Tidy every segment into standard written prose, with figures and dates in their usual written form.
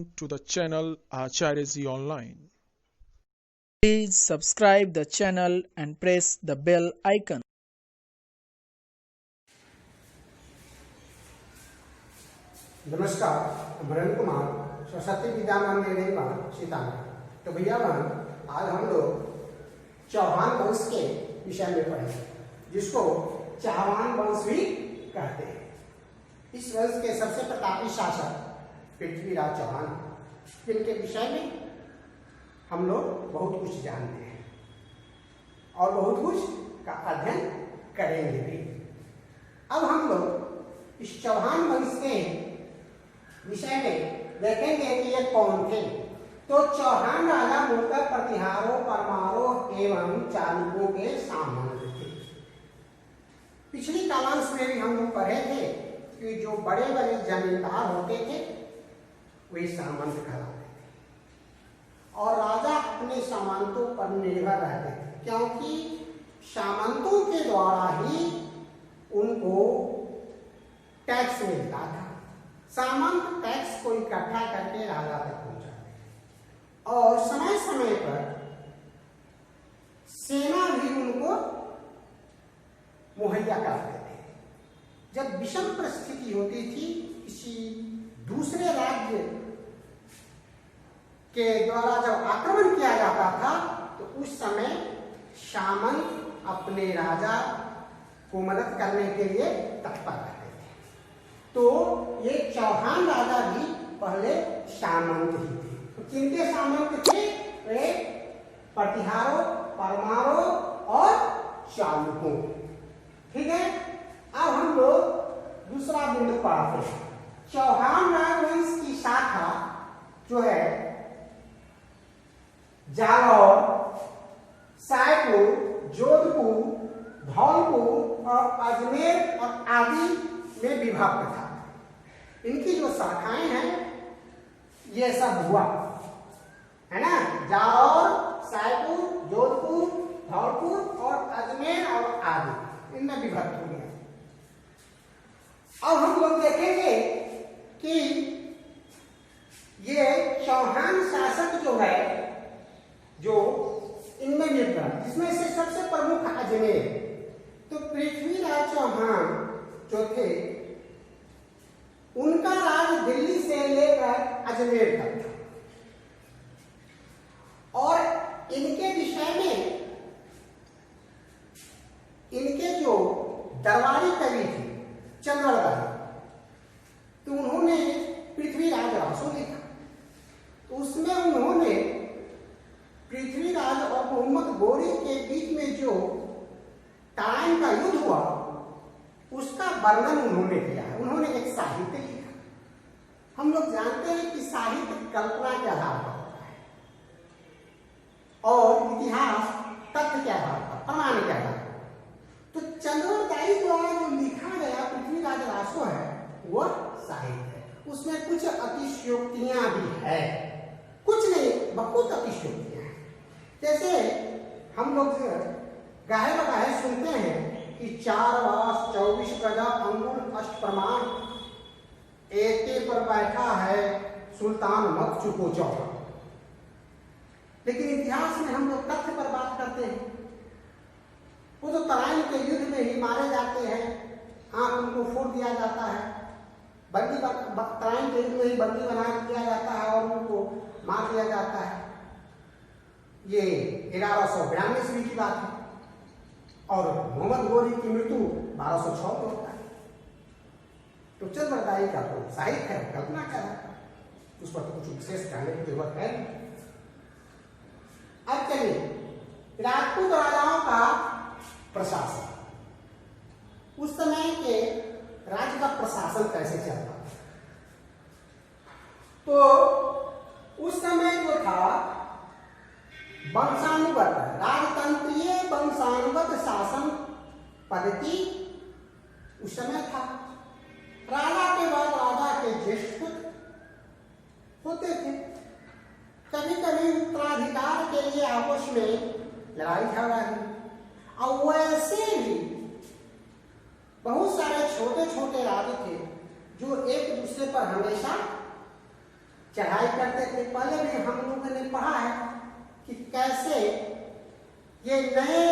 to the channel Acharya Ji Online. Please subscribe the channel and press the bell icon. नमस्कार, वरुण कुमार, सरस्वती विद्या मंदिर सीतामढ़ी। तो भैया आज हम लोग चौहान वंश के विषय में पढ़ेंगे, जिसको चौहान वंश भी कहते हैं। इस वंश के सबसे प्रतापी शासक पृथ्वीराज चौहान, जिनके विषय में हम लोग बहुत कुछ जानते हैं और बहुत कुछ का अध्ययन करेंगे भी। अब हम लोग इस चौहान वंश के विषय में देखेंगे कि ये कौन थे। तो चौहान राजा मूलतः प्रतिहारों, परमारों एवं चालुक्यों के सामंत थे। पिछली कालांश में भी हम लोग पढ़े थे कि जो बड़े बड़े जमींदार होते थे वे सामंत कहलाते थे और राजा अपने सामंतों पर निर्भर रहते थे, क्योंकि सामंतों के द्वारा ही उनको टैक्स मिलता था। सामंत टैक्स को इकट्ठा करके राजा तक पहुंचाते और समय समय पर सेना भी उनको मुहैया कराते थे। जब विषम परिस्थिति होती थी, किसी दूसरे राज्य के द्वारा जब आक्रमण किया जाता था, तो उस समय सामंत अपने राजा को मदद करने के लिए तत्पर रहते थे। तो ये चौहान राजा भी पहले सामंत ही थे। तो किनके सामंत थे? वे प्रतिहारों, परमारों और चालुक्यों। ठीक है, अब हम लोग दूसरा बिंदु पढ़ते हैं। चौहान राजवंश की शाखा जो है जालौर, सायपुर, जोधपुर, धौलपुर और अजमेर और आदि में विभक्त था। इनकी जो शाखाएं हैं ये सब हुआ है ना, जालौर, सायपुर, जोधपुर, धौलपुर और अजमेर और आदि, इनमें विभक्त हो गया। अब हम लोग देखेंगे कि ये चौहान शासक जो है, जो इनमें विभक्त, जिसमें से सबसे प्रमुख अजमेर। तो पृथ्वीराज चौहान जो थे, उनका राज दिल्ली से लेकर अजमेर तक था और इनके विषय में इनके जो दरबारी कवि थे चंद्रदास, तो उन्होंने पृथ्वीराज रासो लिखा। तो उसमें उन्होंने पृथ्वीराज और मोहम्मद गोरी के बीच में जो तराइन का युद्ध हुआ, उसका वर्णन उन्होंने किया है। उन्होंने एक साहित्य लिखा। हम लोग जानते हैं कि साहित्य कल्पना के आधार पर होता है और इतिहास तथ्य के आधार पर, प्रमाण के आधार पर। तो चंद्रदास द्वारा जो लिखा गया पृथ्वीराज रासो है, वह साहित्य है। उसमें कुछ अतिशयोक्तियां भी है, कुछ नहीं, बहुत अतिशयोक्तियां हैं। जैसे हम लोग गाहे बगाहे सुनते हैं कि 4 वास 24 गजा अंगुल अष्ट प्रमाण, एके पर बैठा है सुल्तान मत चुको चौहान। लेकिन इतिहास में हम लोग तथ्य पर बात करते हैं। वो तो तराइन के युद्ध में ही मारे जाते हैं, आंख उनको फोड़ दिया जाता है, बंदी तराइन के युद्ध में ही बंदी बना दिया जाता है और उनको मार दिया जाता है। ये 1192 ईस्वी की बात है और मोहम्मद गोरी की मृत्यु 1206 में होता है। तो चंद्रदास का तो साहित्य है, कल्पना का है, उस पर कुछ विशेष कहने की जरूरत है। अब चलिए, राजपूत राजाओं का प्रशासन, उस समय के राज्य का प्रशासन कैसे चलता था। तो उस समय जो था वंशानुगत, राजतंत्रीय वंशानुगत शासन पद्धति उस समय था। राजा के बाद राजा के ज्येष्ठ पुत्र होते थे। कभी कभी उत्तराधिकार के लिए आपस में लड़ाई झगड़ा हुई और वैसे भी बहुत सारे छोटे छोटे राज्य थे जो एक दूसरे पर हमेशा चढ़ाई करते थे। पहले भी हम लोगों ने पढ़ा है कि कैसे ये नए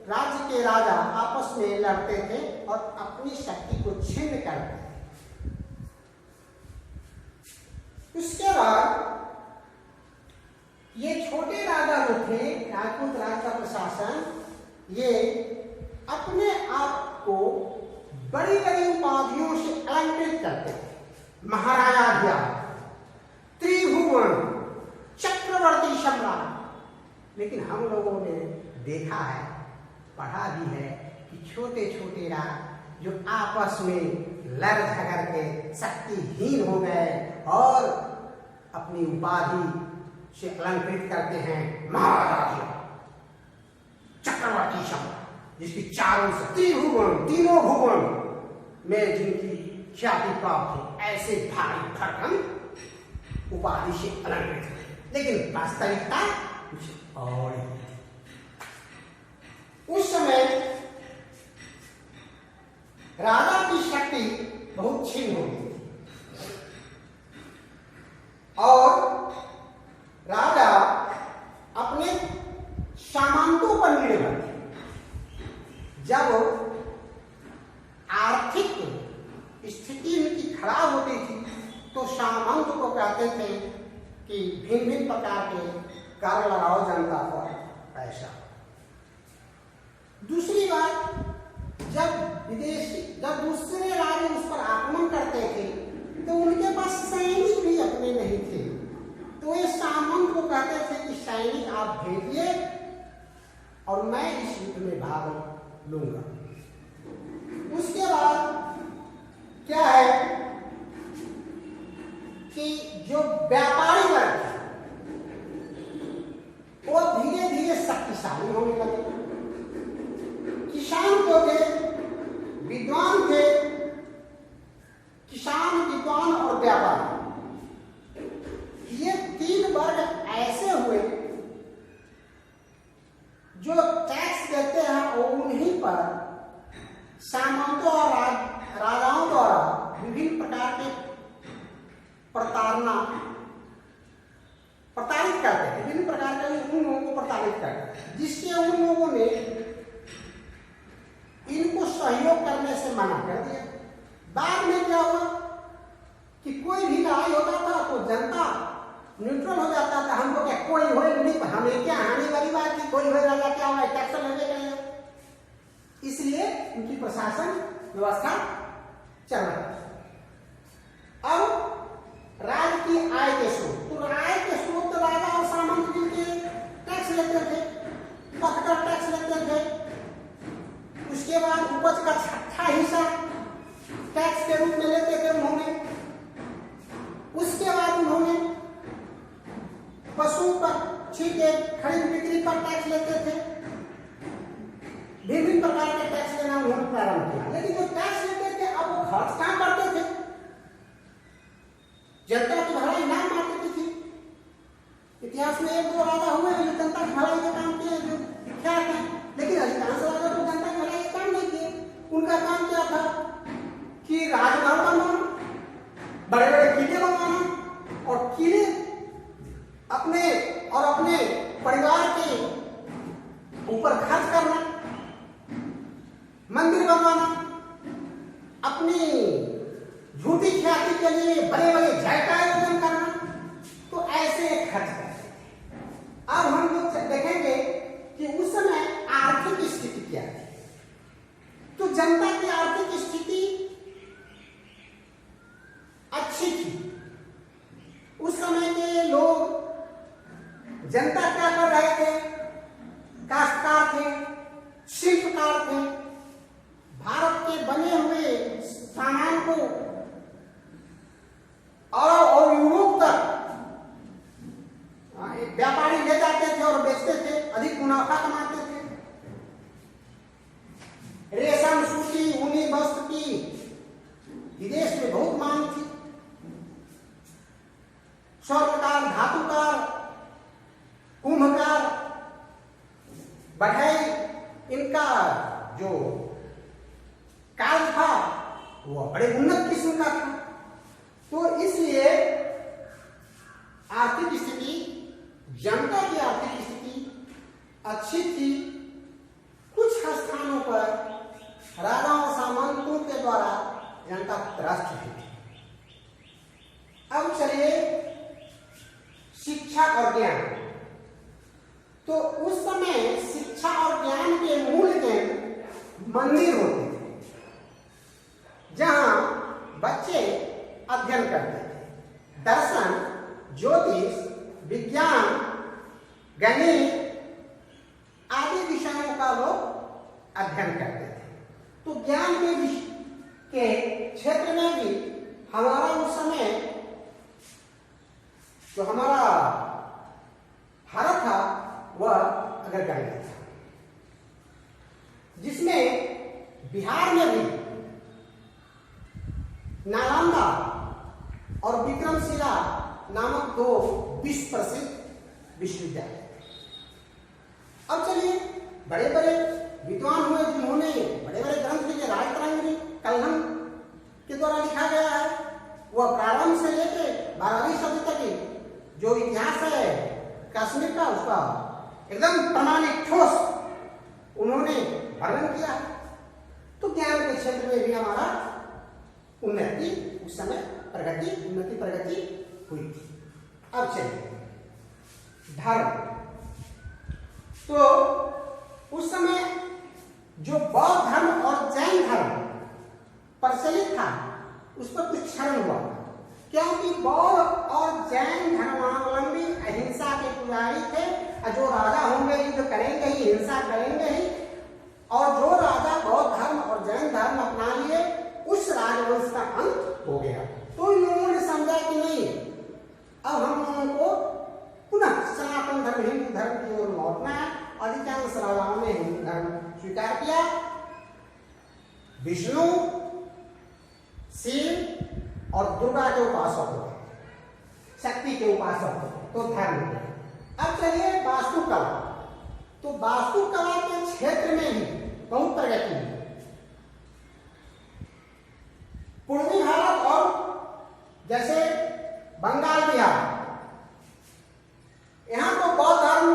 राज्य के राजा आपस में लड़ते थे और अपनी शक्ति को छिन्न करते थे। उसके बाद ये छोटे राजा जो थे, राजपूत राज का प्रशासन, ये अपने आप को बड़ी बड़ी उपाधियों से अलंकृत करते थे। महाराजाधिराज, त्रिभुवन, चक्रवर्ती सम्राट। लेकिन हम लोगों ने देखा है, पढ़ा भी है कि छोटे छोटे राज जो आपस में लड़ झगड़ के शक्तिहीन हो गए और अपनी उपाधि से अलंकृत करते हैं। महाराजा, चक्रवर्ती सम्राट, जिसकी चारों से त्रिभुवन, तीनों भुवन में जिनकी ख्याति प्राप्त हो, ऐसे भारी भरकम उपाधि से अलंकृत है। लेकिन वास्तविकता कुछ और ही। उस समय राजा की शक्ति बहुत क्षीण हो गई और राजा अपने सामंतों पर निर्भर थे। जब आर्थिक स्थिति उनकी खराब होती थी तो सामंत को कहते थे कि भिन्न भिन्न प्रकार के कर लगाओ जनता पर पैसा। दूसरी बात, जब दूसरे राज्य उस पर आक्रमण करते थे तो उनके पास सैनिक भी अपने नहीं थे, तो ये सामंत को कहते थे कि सैनिक आप भेजिए और मैं इस युद्ध में भाग लूंगा। उसके बाद क्या है कि जो व्यापारी वर्ग वो धीरे धीरे शक्तिशाली होने लगे। किसान जो थे, विद्वान थे, किसान, विद्वान और व्यापारी, ये तीन वर्ग ऐसे हुए जो टैक्स देते हैं और उन्हीं पर सामंतों और राजाओं द्वारा विभिन्न प्रकार के प्रताड़ित करते हैं। विभिन्न प्रकार के उन लोगों को प्रताड़ित करते हैं, जिससे उन लोगों ने इनको सहयोग करने से मना कर दिया। बाद में क्या हुआ कि कोई भी लड़ाई होता था तो जनता न्यूट्रल हो जाता था। हमको क्या कोई हो नहीं, हमें क्या हानि वाली बात की, कोई हो राजा क्या हुआ, टैक्स लेने करेगा। इसलिए उनकी प्रशासन व्यवस्था चल रही है। अब राज्य की आय के स्रोत, तो आय के स्रोत राजा और सामंत मिलके टैक्स लेते थे, पककर टैक्स लेते थे। उसके बाद उपज का छठा हिस्सा टैक्स के रूप में लेते थे उन्होंने। उसके बाद उन्होंने पशु पक्षी के खरीद बिक्री पर टैक्स लेते थे। विभिन्न प्रकार के टैक्स लेना उन्होंने प्रारंभ किया। लेकिन जो टैक्स लेते थे अब वो खर्च कहां करते थे? जनता की भलाई ना मारती थी। इतिहास में एक दो राजा हुए जो जनता की भलाई के काम किए, जो विख्यात हैं, लेकिन अधिकांश राजा तो जनता की भलाई के काम नहीं किए। उनका काम क्या था कि राजमहल बनवाना, बड़े बड़े किले बनवाना और किले अपने और अपने परिवार के ऊपर खर्च करना, मंदिर बनवाना, अपनी झूठी ख्याति के लिए बड़े बड़े जय का आयोजन करना। तो ऐसे खर्च करते थे। अब हम लोग देखेंगे कि उस समय आर्थिक स्थिति क्या थी। तो जनता की आर्थिक स्थिति अच्छी थी। उस समय के लोग, जनता क्या कर रहे थे? काश्तकार थे, शिल्पकार थे, भारत के बने हुए सामान को और यूरोप तक व्यापारी ले जाते थे और बेचते थे, अधिक मुनाफा कमाते थे। रेशम, सूती, ऊनी वस्त्र की विदेश में बहुत मांग थी। स्वर्णकार, धातुकार, कुंभकार, बढ़ई, इनका जो कार्य था वो बड़े उन्नत किस्म का था। तो इसलिए अब चलिए शिक्षा और ज्ञान। तो उस समय शिक्षा और ज्ञान के मूल केंद्र मंदिर होते थे, जहां बच्चे अध्ययन करते थे। दर्शन, ज्योतिष, विज्ञान, गणित आदि विषयों का लोग अध्ययन करते थे। तो ज्ञान के क्षेत्र में भी हमारा उस समय जो हमारा भारत था वह अग्रगण्य था, जिसमें बिहार में भी नालंदा और विक्रमशिला नामक दो विश्व प्रसिद्ध विश्वविद्यालय थे। अब चलिए बड़े बड़े विद्वान हुए जिन्होंने बड़े बड़े ग्रंथ लिखे। राजतरंगिणी कलहम के द्वारा लिखा गया है, वह प्रारंभ से लेकर 12वीं सदी तक जो इतिहास है कश्मीर का, उसका एकदम प्रमाणिक ठोस उन्होंने वर्णन किया। तो ज्ञान के क्षेत्र में भी हमारा उन्नति उस समय प्रगति हुई थी। अब चलिए धर्म। तो उस समय जो बौद्ध धर्म और जैन धर्म प्रचलित था उस पर कुछ क्षरण हुआ, क्योंकि बौद्ध और जैन धर्मावलंबी अहिंसा के पुजारी थे। जो राजा होंगे युद्ध करेंगे ही, हिंसा करेंगे ही, और जो राजा बौद्ध धर्म और जैन धर्म अपना लिए उस राजवंश का अंत हो गया। तो इन लोगों ने समझा कि नहीं, अब हम लोगों को पुनः सनातन धर्म, हिंदू धर्म की ओर लौटना है। अधिकांश राजाओं ने हिंदू धर्म स्वीकार किया। विष्णु, शिव और दुर्गा के उपासक हुए, शक्ति के उपासक हुए, तो धर्म। अब चलिए वास्तुकला। तो वास्तुकला के क्षेत्र में ही बहुत प्रगति हुई। पूर्वी भारत और जैसे बंगाल, बिहार, यहां तो बौद्ध धर्म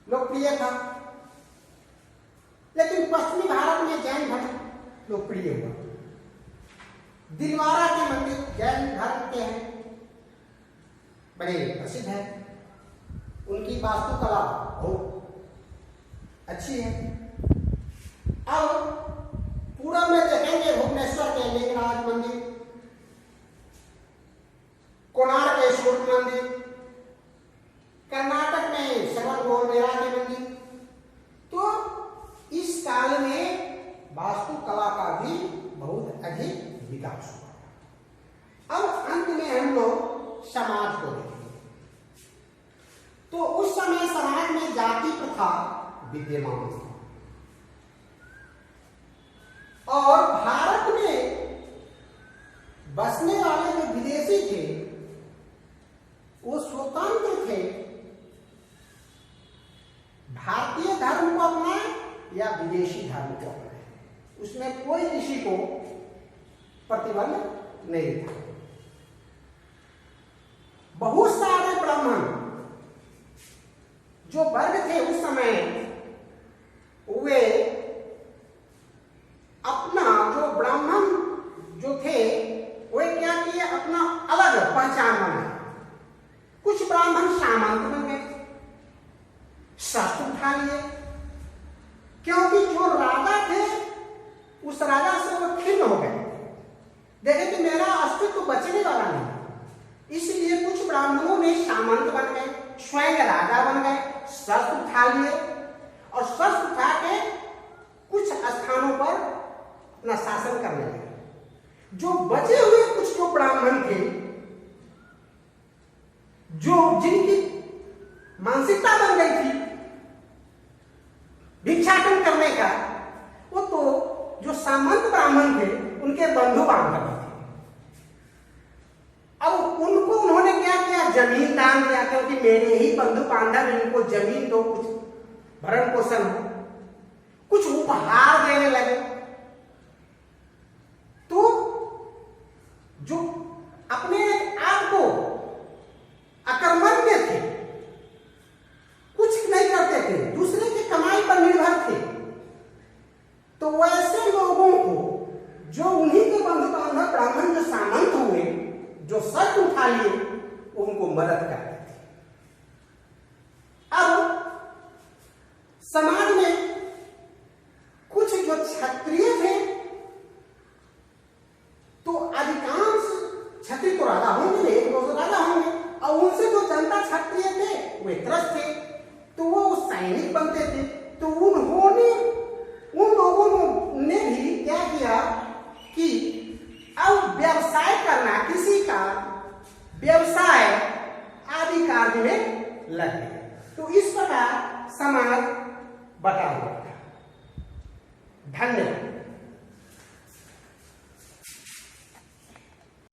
लोकप्रिय था, लेकिन पश्चिमी भारत में जैन धर्म लोकप्रिय हुआ। दिलवारा के मंदिर जैन धर्म के हैं, बड़े प्रसिद्ध है। उनकी वास्तुकला बहुत अच्छी है। अब पूरब में देखेंगे भुवनेश्वर के लिंगराज मंदिर, कोणार्क के सूर्य मंदिर, कर्नाटक में श्रवणबेळगोळ के मंदिर। तो इस काल में वास्तुकला का भी बहुत अधिक विकास हुआ। अब अंत में हम लोग समाज को देखेंगे। तो उस समय समाज में जाति प्रथा विद्यमान थी, और भारत में बसने वाले जो विदेशी थे वो स्वतंत्र थे, भारतीय धर्म को अपनाए या विदेशी धर्म को अपनाए, उसमें कोई किसी को प्रतिबंध नहीं था। बहुत सारे ब्राह्मण जो वर्ग थे उस समय, वे अपना जो ब्राह्मण जो थे वे क्या किए, अपना अलग पहचान बनाए। कुछ ब्राह्मण सामंत बन गए, शस्त्र उठा लिए, क्योंकि जो राजा थे उस राजा से वो खिन्न हो गए, देखे कि मेरा अस्तित्व बचने वाला नहीं। इसलिए कुछ ब्राह्मणों ने सामंत बन गए, स्वयं राजा बन गए, शस्त्र उठा लिए, और शस्त्र उठा के कुछ स्थानों पर अपना शासन करने लगे। जो बचे हुए कुछ जो ब्राह्मण थे, जो जिनकी मानसिकता बन गई थी भिक्षाटन करने का, वो तो जो सामंत ब्राह्मण थे उनके बंधु बांधव थे। अब उनको उन्होंने क्या किया, जमीन दान दिया, क्योंकि मेरे ही बंधु बांधव, इनको जमीन दो, कुछ भरण पोषण हो, कुछ उपहार देने लगे। तो जो अपने आप को अकर्मण्य थे, कुछ नहीं करते थे, दूसरे की कमाई पर निर्भर थे, तो वैसे लोगों को, जो उन्हीं के बंधु बांधव ब्राह्मण जो सामंत हुए, लिए उनको मदद करते थे। अब समाज में कुछ जो क्षत्रिय थे, तो अधिकांश क्षत्रिय तो राजा होंगे, नहीं तो राजा होंगे, और उनसे जो जनता क्षत्रिय थे वे त्रस्त थे, तो वो सैनिक बनते थे। तो उन्होंने उन लोगों ने भी क्या किया कि अब व्यवसाय करना, किसी का व्यवसाय आदि कार्य में लग गए। तो इस प्रकार समाज बटा हुआ था। धन्यवाद।